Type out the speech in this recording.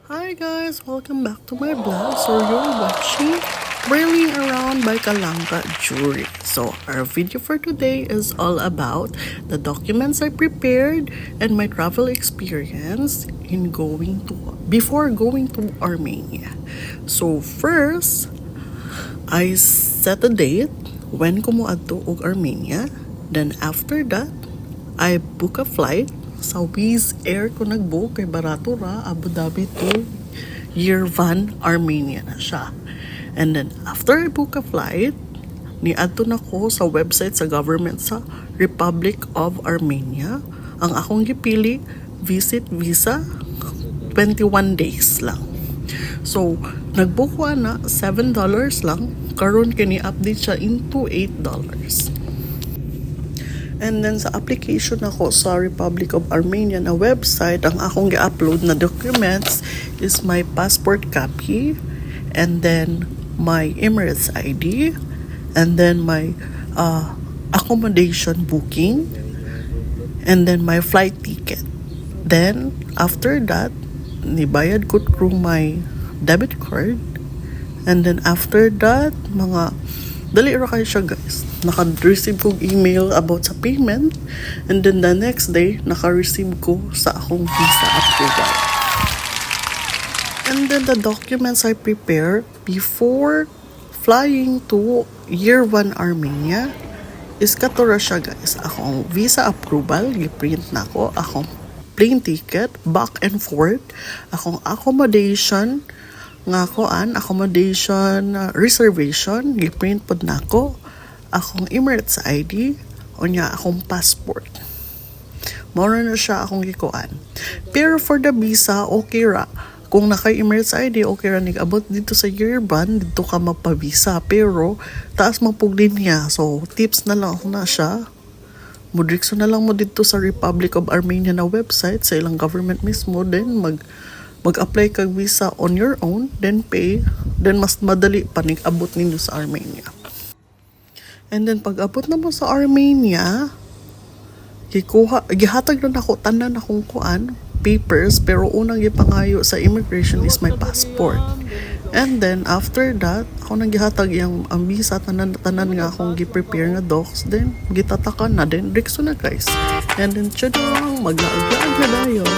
Hi guys, welcome back to my vlog. So you're watching Whirling Around by Kalangka Jewelry. So our video for today is all about the documents I prepared and my travel experience in before going to Armenia. So first, I set a date when ko moadto og Armenia. Then after that, I book a flight sa Wizz Air ko nag-book kay barato ra Abu Dhabi to Yerevan, Armenia na siya. And then after I book a flight, niadto na ko sa website sa government sa Republic of Armenia. Ang akong gipili, visit visa 21 days lang. So, nag-book ko na $7 lang. Karon kini update siya into $8. And then sa application ako sa Republic of Armenia na website, ang akong gi-upload na documents is my passport copy, and then my Emirates ID, and then my accommodation booking, and then my flight ticket. Then, after that, nibayad ko through my debit card. And then after that, dali ra kayo siya guys. Naka-receive kong email about sa payment. And then the next day, naka-receive ko sa akong visa approval. And then the documents I prepare before flying to Yerevan, Armenia is katura siya guys. Akong visa approval, giprint na ko. Akong plane ticket, back and forth. Akong accommodation, reservation, giprint pod nako. Akong Emirates ID, o niya akong passport. Mura na siya akong gikuan. Pero for the visa, okay ra. Kung naka-Emirates ID, okay ra nag-abot dito sa Yerevan, dito ka mapavisa. Pero, taas mapuglin niya. So, tips na lang na siya. Mudrikso na lang mo dito sa Republic of Armenia na website, sa ilang government mismo, then mag-apply kag visa on your own, then pay, then mas madali pa nig-abot ninyo sa Armenia. And then pag-abot na mo sa Armenia, gihatag na ako tanan akong kuan papers, pero unang gipangayo sa immigration is my passport. And then after that, ako nang gihatag ang visa, tanan nga akong gi-prepare nga docs, then gitatakan na, then rikso na guys. And then tiyadang maglaag-laag na dayon.